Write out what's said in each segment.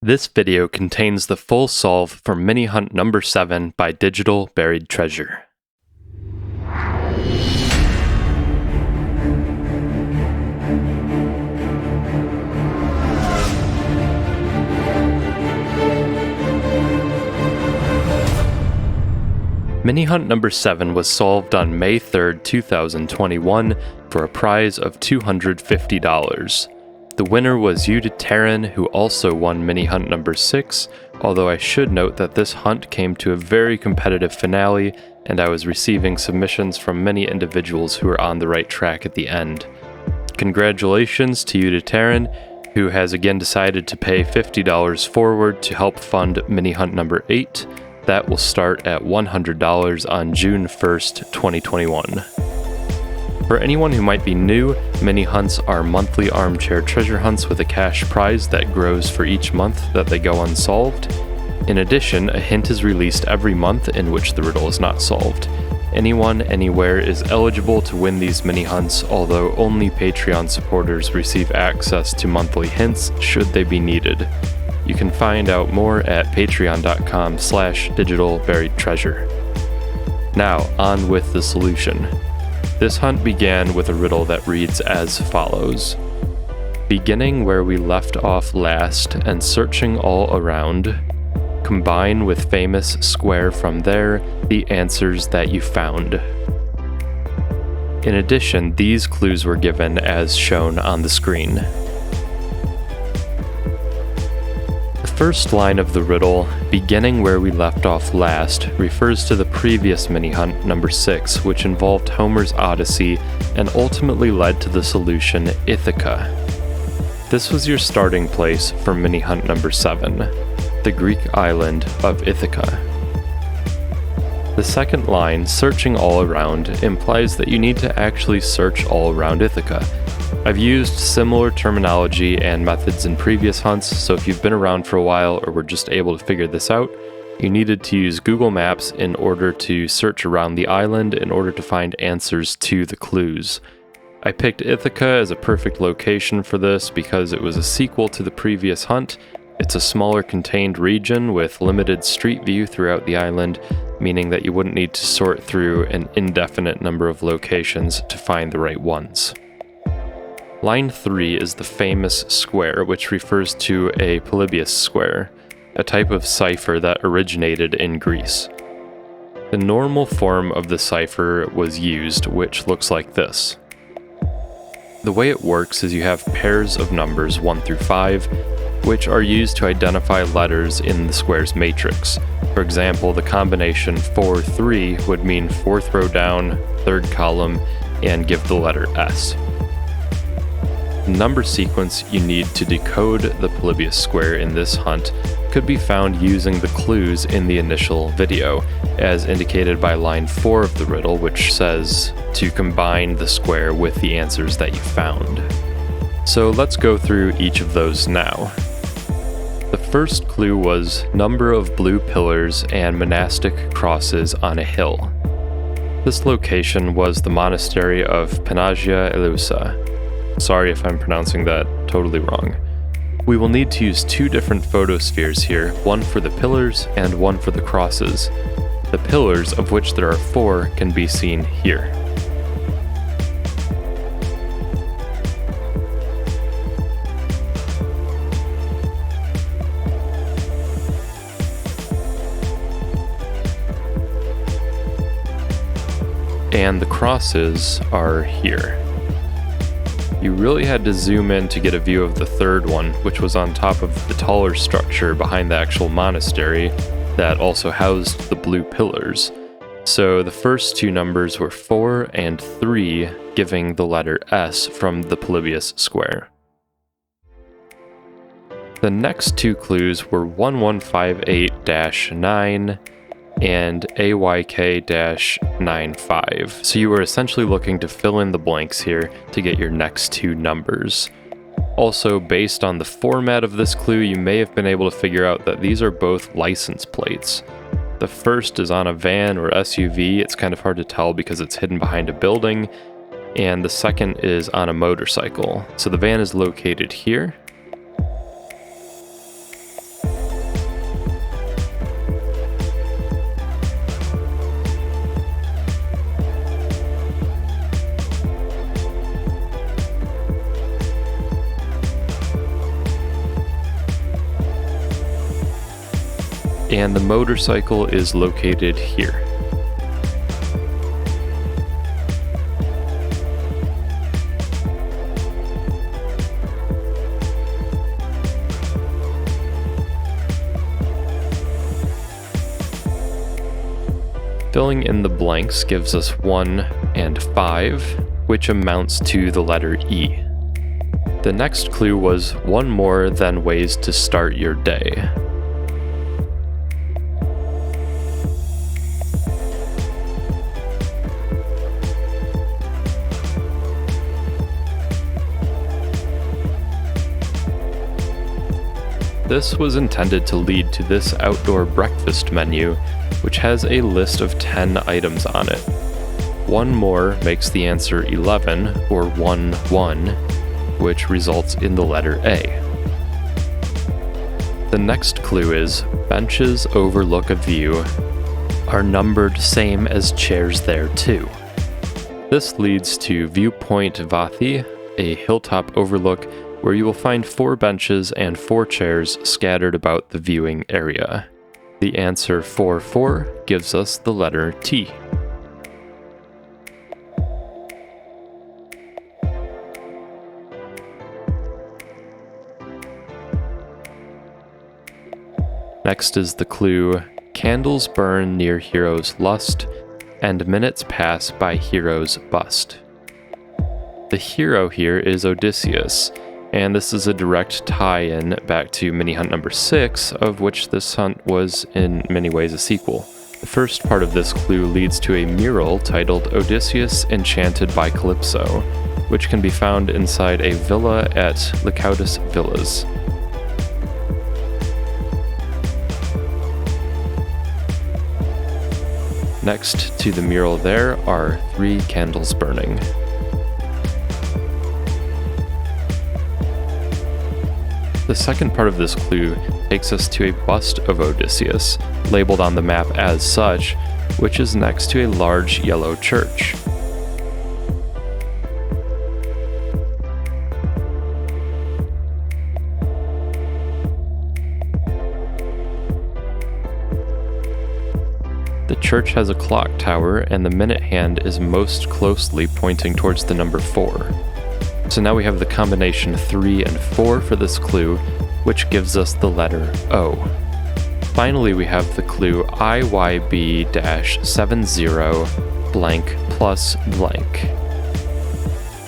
This video contains the full solve for Mini Hunt number 7 by Digital Buried Treasure. Mini Hunt number 7 was solved on May 3rd, 2021 for a prize of $250. The winner was taren, who also won Mini Hunt number 6, although I should note that this hunt came to a very competitive finale, and I was receiving submissions from many individuals who were on the right track at the end. Congratulations to taren, who has again decided to pay $50 forward to help fund Mini Hunt number 8. That will start at $100 on June 1st, 2021. For anyone who might be new, mini hunts are monthly armchair treasure hunts with a cash prize that grows for each month that they go unsolved. In addition, a hint is released every month in which the riddle is not solved. Anyone, anywhere is eligible to win these mini hunts, although only Patreon supporters receive access to monthly hints should they be needed. You can find out more at patreon.com/digitalburiedtreasure. Now, on with the solution. This hunt began with a riddle that reads as follows. Beginning where we left off last and searching all around, combine with famous square from there the answers that you found. In addition, these clues were given as shown on the screen. The first line of the riddle, beginning where we left off last, refers to the previous mini hunt number 6, which involved Homer's Odyssey and ultimately led to the solution Ithaca. This was your starting place for mini hunt number 7, the Greek island of Ithaca. The second line, searching all around, implies that you need to actually search all around Ithaca. I've used similar terminology and methods in previous hunts, so if you've been around for a while or were just able to figure this out, you needed to use Google Maps in order to search around the island in order to find answers to the clues. I picked Ithaca as a perfect location for this because it was a sequel to the previous hunt. It's a smaller contained region with limited street view throughout the island, meaning that you wouldn't need to sort through an indefinite number of locations to find the right ones. Line 3 is the famous square, which refers to a Polybius square, a type of cipher that originated in Greece. The normal form of the cipher was used, which looks like this. The way it works is you have pairs of numbers 1 through 5, which are used to identify letters in the square's matrix. For example, the combination 4-3 would mean 4th row down, 3rd column, and give the letter S. The number sequence you need to decode the Polybius square in this hunt could be found using the clues in the initial video, as indicated by line 4 of the riddle, which says to combine the square with the answers that you found. So let's go through each of those now. The first clue was number of blue pillars and monastic crosses on a hill. This location was the monastery of Panagia Eleusa. Sorry if I'm pronouncing that totally wrong. We will need to use 2 different photospheres here, one for the pillars and one for the crosses. The pillars, of which there are 4, can be seen here. And the crosses are here. You really had to zoom in to get a view of the third one, which was on top of the taller structure behind the actual monastery that also housed the blue pillars. So the first 2 numbers were 4 and 3, giving the letter S from the Polybius square. The next 2 clues were 1158-9 and AYK-95. So you were essentially looking to fill in the blanks here to get your next 2 numbers. Also, based on the format of this clue, you may have been able to figure out that these are both license plates. The first is on a van or SUV, it's kind of hard to tell because it's hidden behind a building, and the second is on a motorcycle. So the van is located here, and the motorcycle is located here. Filling in the blanks gives us 1 and 5, which amounts to the letter E. The next clue was one more than ways to start your day. This was intended to lead to this outdoor breakfast menu, which has a list of 10 items on it. One more makes the answer 11, or 1-1, which results in the letter A. The next clue is, benches overlook a view are numbered same as chairs there too. This leads to Viewpoint Vathi, a hilltop overlook where you will find 4 benches and 4 chairs scattered about the viewing area. The answer 4-4 gives us the letter T. Next is the clue, candles burn near hero's lust, and minutes pass by hero's bust. The hero here is Odysseus, and this is a direct tie-in back to mini hunt number 6, of which this hunt was in many ways a sequel. The first part of this clue leads to a mural titled Odysseus Enchanted by Calypso, which can be found inside a villa at Lycautus Villas. Next to the mural there are 3 candles burning. The second part of this clue takes us to a bust of Odysseus, labeled on the map as such, which is next to a large yellow church. The church has a clock tower, and the minute hand is most closely pointing towards the number 4. So now we have the combination 3 and 4 for this clue, which gives us the letter O. Finally, we have the clue IYB-70 blank plus blank.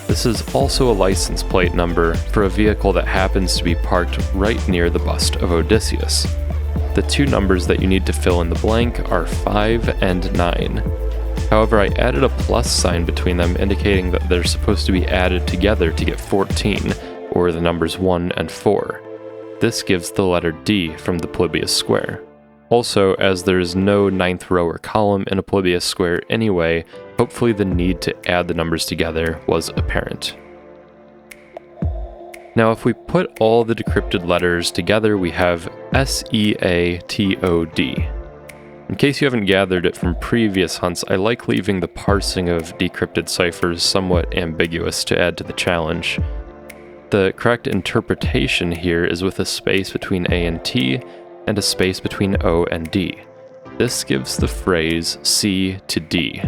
This is also a license plate number for a vehicle that happens to be parked right near the bust of Odysseus. The 2 numbers that you need to fill in the blank are 5 and 9. However, I added a plus sign between them, indicating that they're supposed to be added together to get 14, or the numbers 1 and 4. This gives the letter D from the Polybius square. Also, as there is no 9th row or column in a Polybius square anyway, hopefully the need to add the numbers together was apparent. Now, if we put all the decrypted letters together, we have SEATOD. In case you haven't gathered it from previous hunts, I like leaving the parsing of decrypted ciphers somewhat ambiguous to add to the challenge. The correct interpretation here is with a space between A and T, and a space between O and D. This gives the phrase C to D,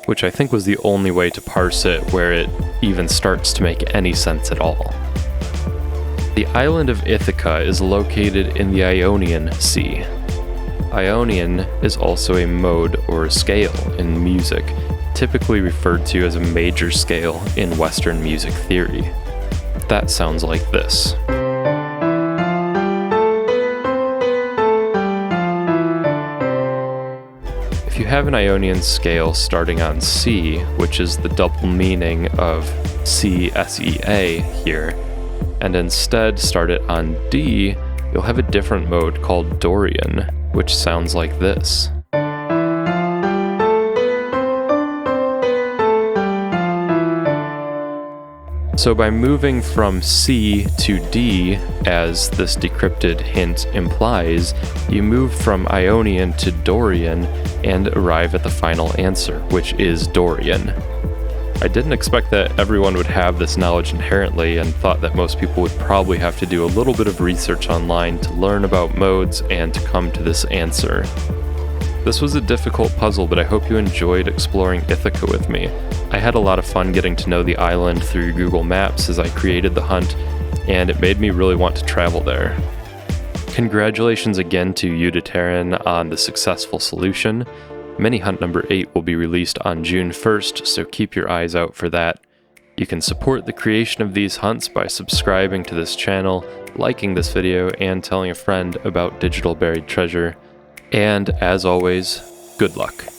which I think was the only way to parse it where it even starts to make any sense at all. The island of Ithaca is located in the Ionian Sea. Ionian is also a mode or scale in music, typically referred to as a major scale in Western music theory. That sounds like this. If you have an Ionian scale starting on C, which is the double meaning of C-S-E-A here, and instead start it on D, you'll have a different mode called Dorian, which sounds like this. So by moving from C to D, as this decrypted hint implies, you move from Ionian to Dorian and arrive at the final answer, which is Dorian. I didn't expect that everyone would have this knowledge inherently, and thought that most people would probably have to do a little bit of research online to learn about modes and to come to this answer. This was a difficult puzzle, but I hope you enjoyed exploring Ithaca with me. I had a lot of fun getting to know the island through Google Maps as I created the hunt, and it made me really want to travel there. Congratulations again to you, taren, on the successful solution. Mini hunt number 8 will be released on June 1st, so keep your eyes out for that. You can support the creation of these hunts by subscribing to this channel, liking this video, and telling a friend about Digital Buried Treasure. And as always, good luck.